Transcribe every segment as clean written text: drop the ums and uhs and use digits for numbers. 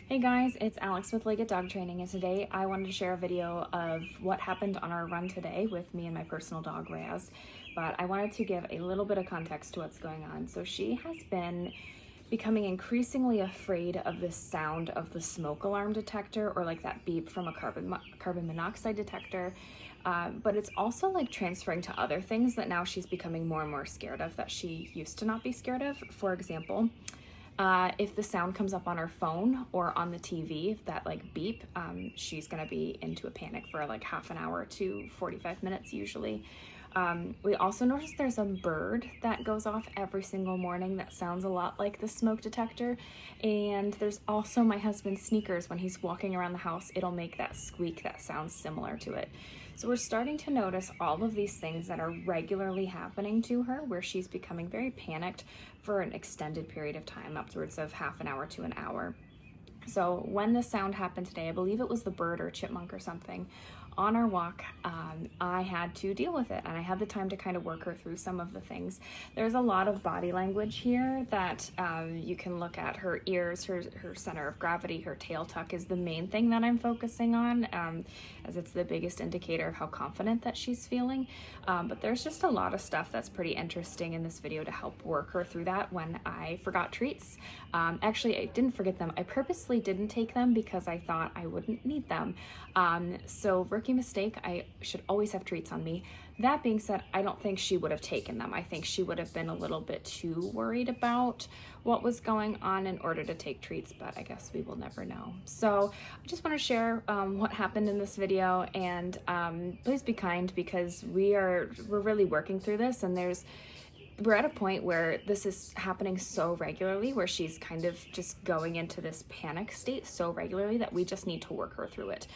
Hey guys, it's Alex with Leggett Dog Training, and today I wanted to share a video of what happened on our run today with me and my personal dog, Razz. But I wanted to give a little bit of context to what's going on. So she has been becoming increasingly afraid of the sound of the smoke alarm detector, or like that beep from a carbon monoxide detector. But it's also like transferring to other things that now she's becoming more and more scared of that she used to not be scared of. For example, if the sound comes up on her phone or on the TV, that like beep, she's gonna be into a panic for like half an hour to 45 minutes usually. We also noticed there's a bird that goes off every single morning that sounds a lot like the smoke detector. And there's also my husband's sneakers. When he's walking around the house, it'll make that squeak that sounds similar to it. So we're starting to notice all of these things that are regularly happening to her, where she's becoming very panicked for an extended period of time, upwards of half an hour to an hour. So when the sound happened today, I believe it was the bird or chipmunk or something, on our walk, I had to deal with it, and I had the time to kind of work her through some of the things. There's a lot of body language here that you can look at. Her ears, her center of gravity, her tail tuck is the main thing that I'm focusing on, as it's the biggest indicator of how confident that she's feeling. But there's just a lot of stuff that's pretty interesting in this video to help work her through that when I forgot treats. Actually, I didn't forget them. I purposely didn't take them because I thought I wouldn't need them. So rookie mistake, I should always have treats on me. That being said, I don't think she would have taken them. I think she would have been a little bit too worried about what was going on in order to take treats, but I guess we will never know. So I just want to share what happened in this video, and please be kind, because we're really working through this, and we're at a point where this is happening so regularly, where she's kind of just going into this panic state so regularly that we just need to work her through it.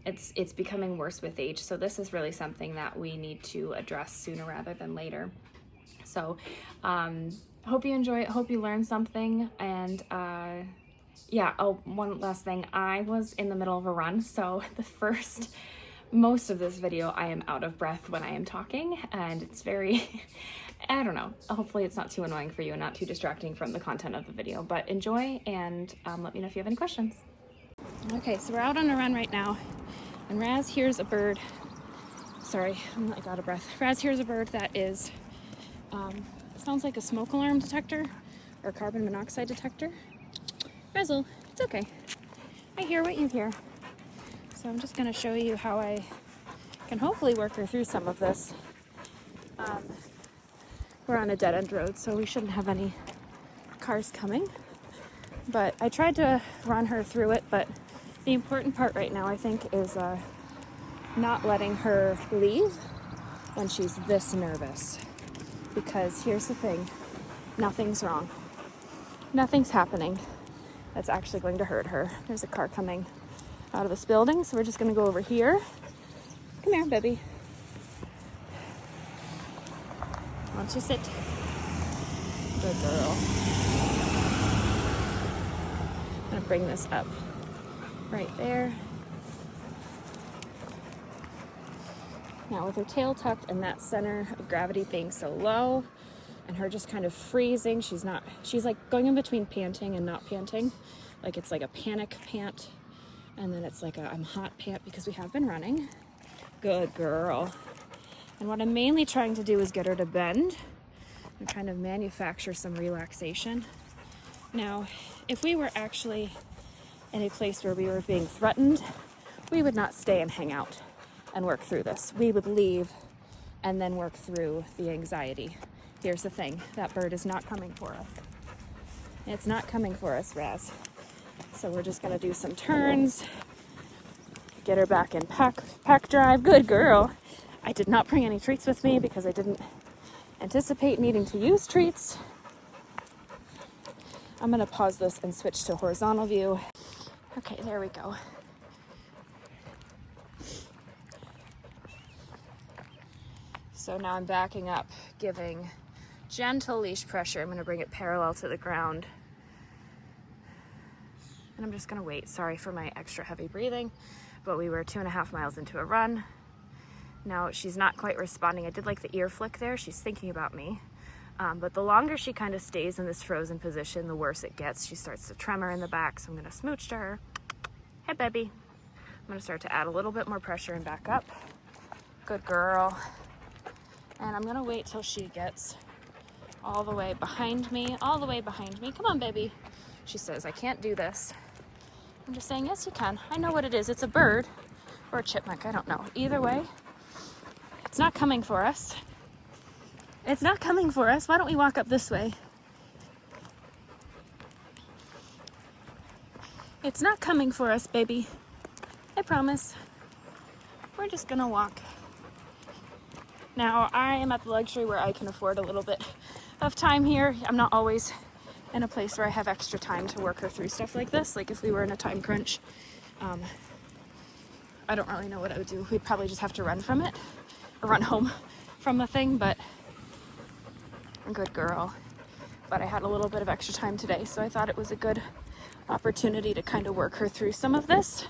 It's becoming worse with age, so this is really something that we need to address sooner rather than later. So hope you enjoy it, hope you learn something, and yeah, oh, one last thing. I was in the middle of a run, so most of this video I am out of breath when I am talking, and it's very I don't know, hopefully it's not too annoying for you and not too distracting from the content of the video, but enjoy, and let me know if you have any questions. Okay, so we're out on a run right now, and Razz hears a bird. Sorry, I'm like out of breath. Razz hears a bird that is sounds like a smoke alarm detector or carbon monoxide detector. Razzle, it's okay. I hear what you hear. So I'm just going to show you how I can hopefully work her through some of this. We're on a dead-end road, so we shouldn't have any cars coming. But I tried to run her through it, but the important part right now, I think, is not letting her leave when she's this nervous. Because here's the thing, nothing's wrong. Nothing's happening that's actually going to hurt her. There's a car coming out of this building, so we're just going to go over here. Come here, baby. Why don't you sit? Good girl. I'm going to bring this up right there. Now with her tail tucked and that center of gravity being so low and her just kind of freezing, she's like going in between panting and not panting. Like it's like a panic pant, and then it's like a I'm hot pant because we have been running. Good girl. And what I'm mainly trying to do is get her to bend and kind of manufacture some relaxation. Now, if we were actually in a place where we were being threatened, we would not stay and hang out and work through this. We would leave and then work through the anxiety. Here's the thing, that bird is not coming for us. It's not coming for us, Razz. So we're just gonna do some turns, get her back in pack drive. Good girl. I did not bring any treats with me because I didn't anticipate needing to use treats. I'm gonna pause this and switch to horizontal view. Okay, there we go. So now I'm backing up, giving gentle leash pressure. I'm gonna bring it parallel to the ground. And I'm just gonna wait. Sorry for my extra heavy breathing, but we were 2.5 miles into a run. Now she's not quite responding. I did like the ear flick there. She's thinking about me. But the longer she kind of stays in this frozen position, the worse it gets. She starts to tremor in the back, so I'm gonna smooch to her. Hey, baby. I'm gonna start to add a little bit more pressure and back up. Good girl. And I'm gonna wait till she gets all the way behind me, all the way behind me. Come on, baby. She says, I can't do this. I'm just saying, yes, you can. I know what it is. It's a bird or a chipmunk, I don't know. Either way, it's not coming for us. It's not coming for us. Why don't we walk up this way? It's not coming for us, baby. I promise. We're just gonna walk. Now, I am at the luxury where I can afford a little bit of time here. I'm not always in a place where I have extra time to work her through stuff like this. Like if we were in a time crunch, I don't really know what I would do. We'd probably just have to run from it or run home from the thing, but good girl. But I had a little bit of extra time today, so I thought it was a good opportunity to kind of work her through some of this.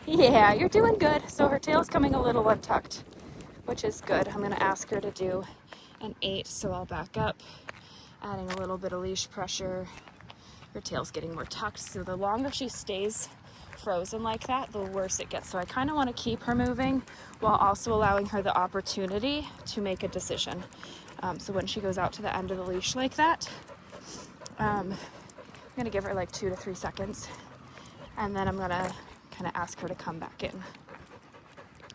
Yeah, you're doing good. So her tail's coming a little untucked, which is good. I'm gonna ask her to do an 8, so I'll back up, adding a little bit of leash pressure. Her tail's getting more tucked, so the longer she stays frozen like that, the worse it gets. So I kind of want to keep her moving while also allowing her the opportunity to make a decision. So when she goes out to the end of the leash like that, I'm gonna give her like 2 to 3 seconds, and then I'm gonna kind of ask her to come back in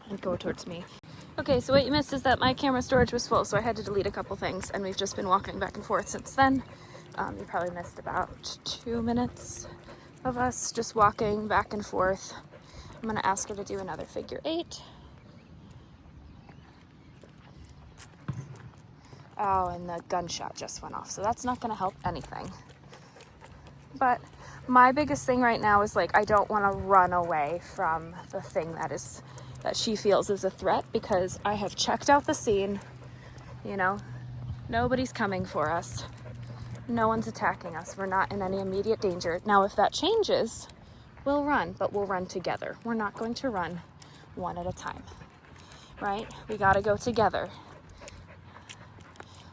and go towards me. Okay, so what you missed is that my camera storage was full, so I had to delete a couple things, and we've just been walking back and forth since then. You probably missed about 2 minutes of us just walking back and forth. I'm gonna ask her to do another figure 8. Oh, and the gunshot just went off, so that's not gonna help anything. But my biggest thing right now is like, I don't wanna run away from the thing that she feels is a threat, because I have checked out the scene, you know, nobody's coming for us. No one's attacking us. We're not in any immediate danger. Now, if that changes, we'll run, but we'll run together. We're not going to run one at a time, right? We gotta go together.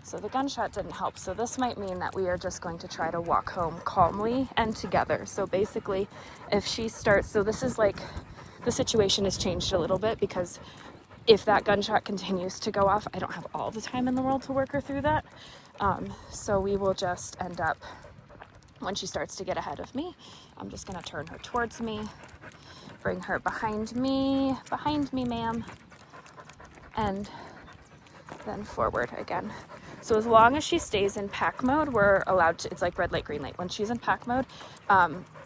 So the gunshot didn't help. So this might mean that we are just going to try to walk home calmly and together. So basically, if she starts, so this is like, the situation has changed a little bit, because if that gunshot continues to go off, I don't have all the time in the world to work her through that. So we will just end up, when she starts to get ahead of me, I'm just gonna turn her towards me, bring her behind me, ma'am, and then forward again. So as long as she stays in pack mode, we're allowed to, it's like red light, green light. When she's in pack mode,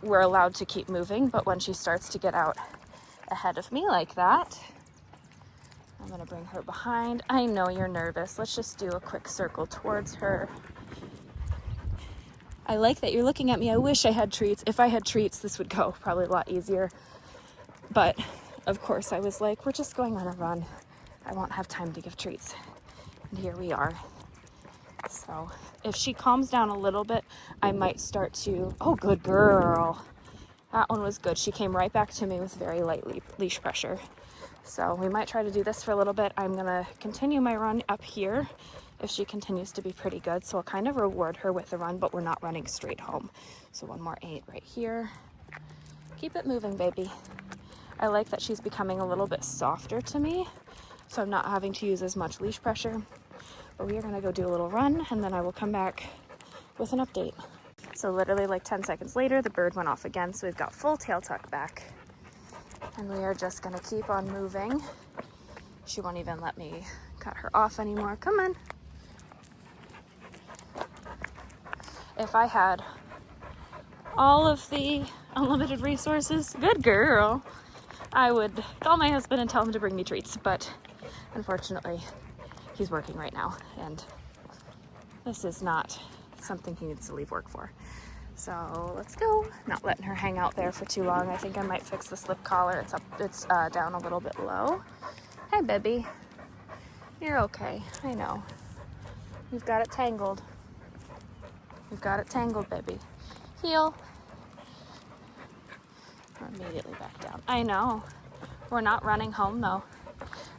we're allowed to keep moving, but when she starts to get out ahead of me like that, I'm gonna bring her behind. I know you're nervous. Let's just do a quick circle towards her. I like that you're looking at me. I wish I had treats. If I had treats, this would go probably a lot easier. But of course I was like, we're just going on a run. I won't have time to give treats. And here we are. So if she calms down a little bit, I might start to, oh, good girl. That one was good. She came right back to me with very light leash pressure. So we might try to do this for a little bit. I'm gonna continue my run up here if she continues to be pretty good. So I'll kind of reward her with the run, but we're not running straight home. So one more 8 right here. Keep it moving, baby. I like that she's becoming a little bit softer to me, so I'm not having to use as much leash pressure. But we are gonna go do a little run, and then I will come back with an update. So literally like 10 seconds later, the bird went off again. So we've got full tail tuck back. And we are just gonna keep on moving. She won't even let me cut her off anymore. Come on. If I had all of the unlimited resources, good girl, I would call my husband and tell him to bring me treats. But unfortunately, he's working right now, and this is not something he needs to leave work for. So let's go. Not letting her hang out there for too long. I think I might fix the slip collar. It's down a little bit low. Hey, baby. You're okay. I know. We've got it tangled. We've got it tangled, baby. Heel. We're immediately back down. I know. We're not running home, though.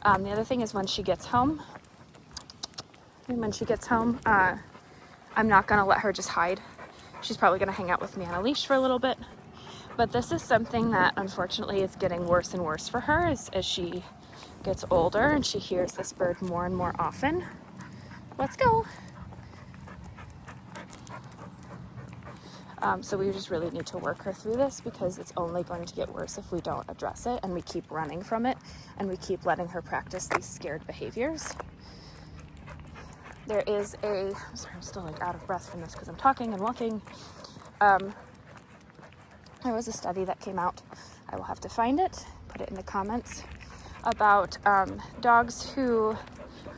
The other thing is when she gets home, And when she gets home, I'm not gonna let her just hide. She's probably gonna hang out with me on a leash for a little bit. But this is something that unfortunately is getting worse and worse for her as she gets older and she hears this bird more and more often. Let's go. So we just really need to work her through this because it's only going to get worse if we don't address it and we keep running from it and we keep letting her practice these scared behaviors. There is sorry, I'm still like out of breath from this because I'm talking and walking. There was a study that came out, I will have to find it, put it in the comments, about dogs who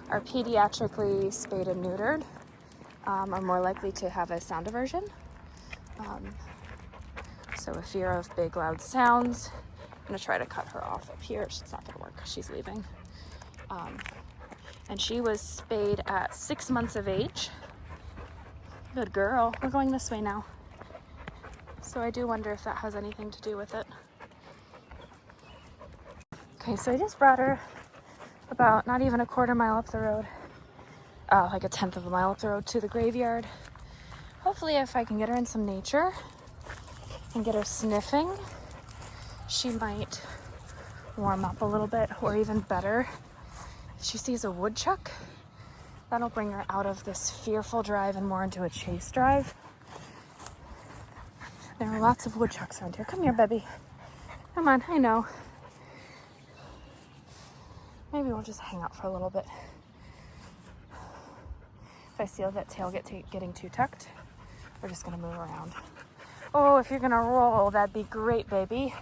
are pediatrically spayed and neutered are more likely to have a sound aversion. So a fear of big loud sounds. I'm gonna try to cut her off up here. It's not gonna work, she's leaving. And she was spayed at 6 months of age. Good girl, we're going this way now. So I do wonder if that has anything to do with it. Okay, so I just brought her about not even a quarter mile up the road, like a 1/10 of a mile up the road to the graveyard. Hopefully if I can get her in some nature and get her sniffing, she might warm up a little bit, or even better, if she sees a woodchuck, that'll bring her out of this fearful drive and more into a chase drive. There are lots of woodchucks around here. Come here, baby. Come on, I know. Maybe we'll just hang out for a little bit. If I see that tail getting too tucked, we're just gonna move around. Oh, if you're gonna roll, that'd be great, baby.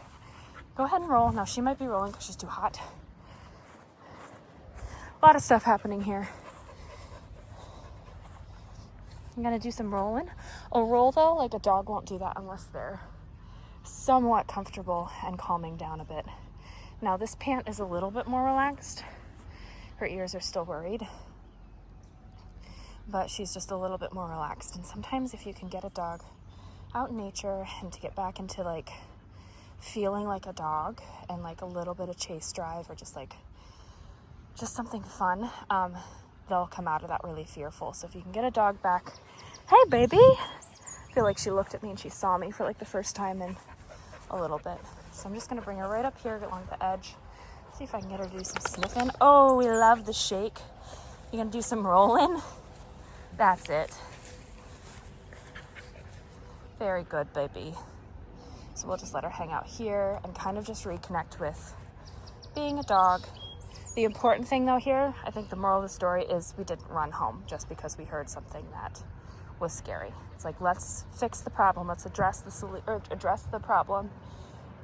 Go ahead and roll. Now she might be rolling because she's too hot. A lot of stuff happening here. I'm gonna do some rolling. A roll though, like a dog won't do that unless they're somewhat comfortable and calming down a bit. Now this pant is a little bit more relaxed. Her ears are still worried, but she's just a little bit more relaxed. And sometimes if you can get a dog out in nature and to get back into like feeling like a dog and like a little bit of chase drive or just something fun, they'll come out of that really fearful. So if you can get a dog back, hey baby, I feel like she looked at me and she saw me for like the first time in a little bit. So I'm just gonna bring her right up here along the edge, see if I can get her to do some sniffing. Oh, we love the shake. You gonna do some rolling? That's it. Very good, baby. So we'll just let her hang out here and kind of just reconnect with being a dog. The important thing though here, I think the moral of the story is we didn't run home just because we heard something that was scary. It's like, let's fix the problem. Let's address the problem.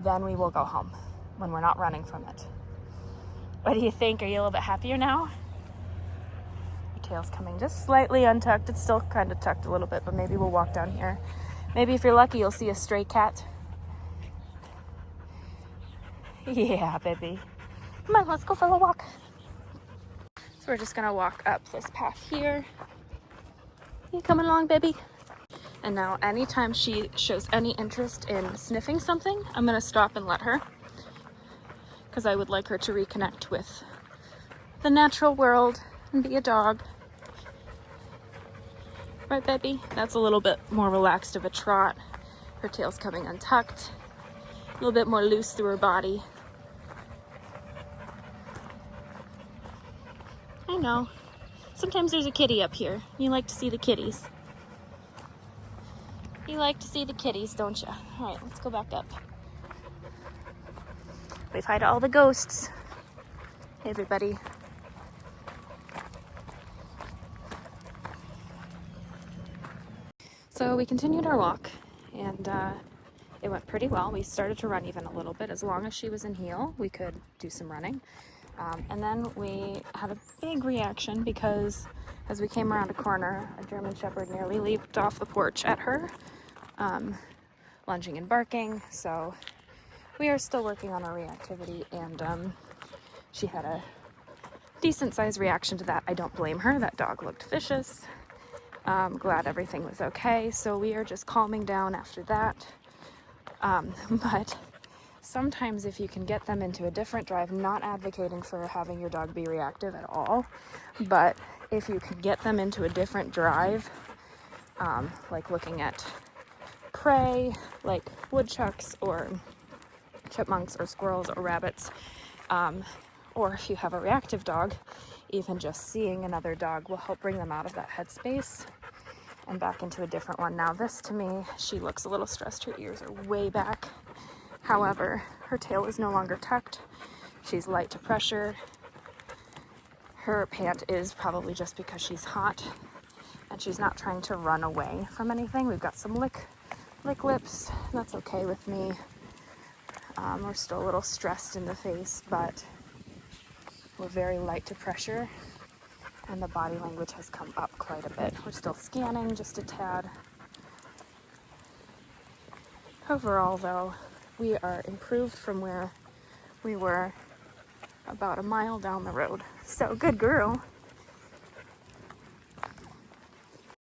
Then we will go home when we're not running from it. What do you think? Are you a little bit happier now? Your tail's coming just slightly untucked. It's still kind of tucked a little bit, but maybe we'll walk down here. Maybe if you're lucky, you'll see a stray cat. Yeah, baby. Come on, let's go for a walk. So we're just gonna walk up this path here. You coming along, baby? And now anytime she shows any interest in sniffing something, I'm gonna stop and let her, because I would like her to reconnect with the natural world and be a dog. Right, baby? That's a little bit more relaxed of a trot. Her tail's coming untucked, a little bit more loose through her body. I know. Sometimes there's a kitty up here. You like to see the kitties. You like to see the kitties, don't you? All right, let's go back up. Wave hi to all the ghosts. Hey, everybody. So we continued our walk, and it went pretty well. We started to run even a little bit. As long as she was in heel, we could do some running. And then we had a big reaction because as we came around a corner, a German Shepherd nearly leaped off the porch at her, lunging and barking. So we are still working on our reactivity, and she had a decent sized reaction to that. I don't blame her. That dog looked vicious. Glad everything was okay. So we are just calming down after that. But sometimes if you can get them into a different drive, not advocating for having your dog be reactive at all, but if you can get them into a different drive, like looking at prey, like woodchucks or chipmunks or squirrels or rabbits, or if you have a reactive dog, even just seeing another dog will help bring them out of that headspace and back into a different one. Now this, to me, she looks a little stressed. Her ears are way back. However, her tail is no longer tucked. She's light to pressure. Her pant is probably just because she's hot, and she's not trying to run away from anything. We've got some lick lips. That's okay with me. We're still a little stressed in the face, but we're very light to pressure, and the body language has come up quite a bit. We're still scanning just a tad. Overall, though, we are improved from where we were about a mile down the road. So good girl.